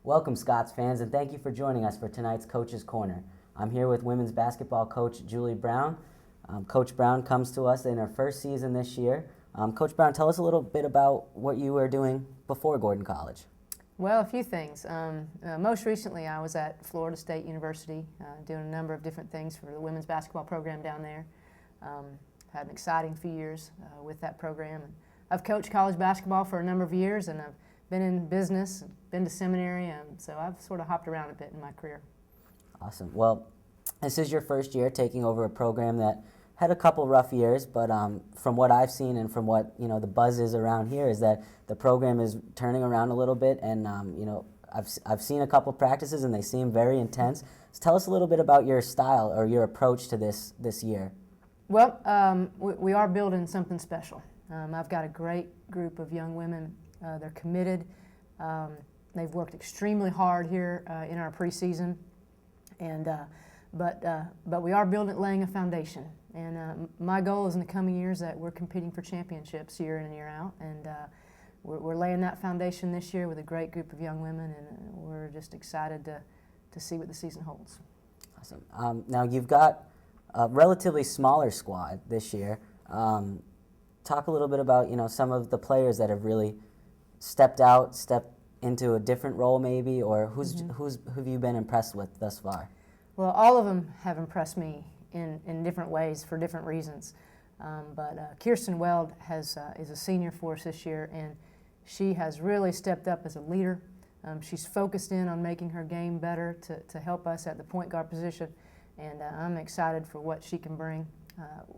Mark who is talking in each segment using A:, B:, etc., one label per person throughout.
A: Welcome, Scots fans, and thank you for joining us for tonight's Coach's Corner. I'm here with women's basketball coach Julie Brown. Coach Brown comes to us in her first season this year. Coach Brown, tell us a little bit about what you were doing before Gordon College.
B: Well, a few things. Most recently, I was at Florida State University doing a number of different things for the women's basketball program down there. Had an exciting few years with that program. I've coached college basketball for a number of years, and I've been in business, been to seminary, and so I've sort of hopped around a bit in my career.
A: Awesome. Well, this is your first year taking over a program that had a couple rough years, but from what I've seen and from what the buzz is around here is that the program is turning around a little bit, and I've seen a couple practices and they seem very intense. So tell us a little bit about your style or your approach to this year.
B: Well, we are building something special. I've got a great group of young women. They're committed. They've worked extremely hard here in our preseason, and but we are laying a foundation. And my goal is in the coming years that we're competing for championships year in and year out, and we're laying that foundation this year with a great group of young women, and we're just excited to see what the season holds.
A: Awesome. Now you've got a relatively smaller squad this year. Talk a little bit about some of the players that have really stepped into a different role maybe, or who have you been impressed with thus far?
B: Well, all of them have impressed me in different ways for different reasons. But Kirsten Weld is a senior for us this year, and she has really stepped up as a leader. She's focused in on making her game better to help us at the point guard position, and I'm excited for what she can bring.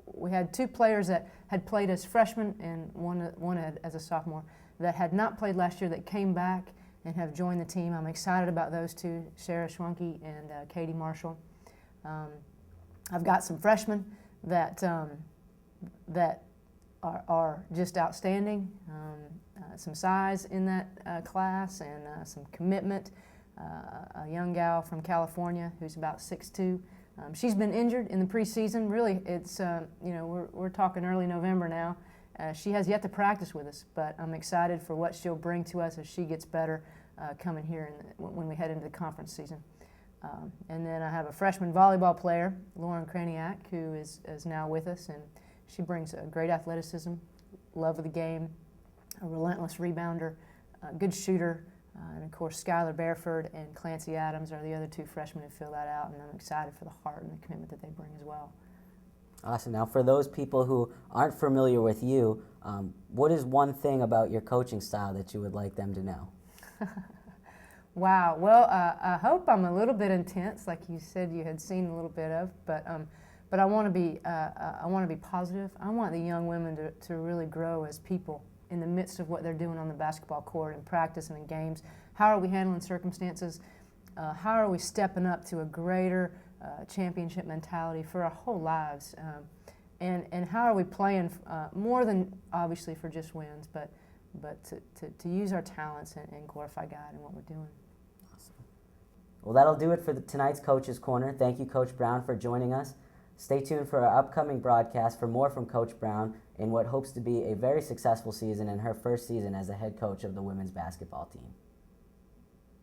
B: We had two players that had played as freshmen and one as a sophomore that had not played last year that came back and have joined the team. I'm excited about those two, Sarah Schwanke and Katie Marshall. I've got some freshmen that are just outstanding, some size in that class and some commitment. A young gal from California who's about 6'2". She's been injured in the preseason. Really, it's we're talking early November now. She has yet to practice with us, but I'm excited for what she'll bring to us as she gets better coming here when we head into the conference season. And then I have a freshman volleyball player, Lauren Kraniak, who is now with us, and she brings a great athleticism, love of the game, a relentless rebounder, a good shooter, and of course Skylar Bareford and Clancy Adams are the other two freshmen who fill that out, and I'm excited for the heart and the commitment that they bring as well.
A: Awesome. Now, for those people who aren't familiar with you, what is one thing about your coaching style that you would like them to know?
B: Wow. Well, I hope I'm a little bit intense, like you said you had seen a little bit of, but I want to be positive. I want the young women to really grow as people in the midst of what they're doing on the basketball court and practice and in games. How are we handling circumstances? How are we stepping up to a greater championship mentality for our whole lives? And how are we playing more than obviously for just wins, but to use our talents and glorify God in what we're doing.
A: Awesome. Well, that'll do it for tonight's Coach's Corner. Thank you, Coach Brown, for joining us. Stay tuned for our upcoming broadcast for more from Coach Brown in what hopes to be a very successful season in her first season as a head coach of the women's basketball team.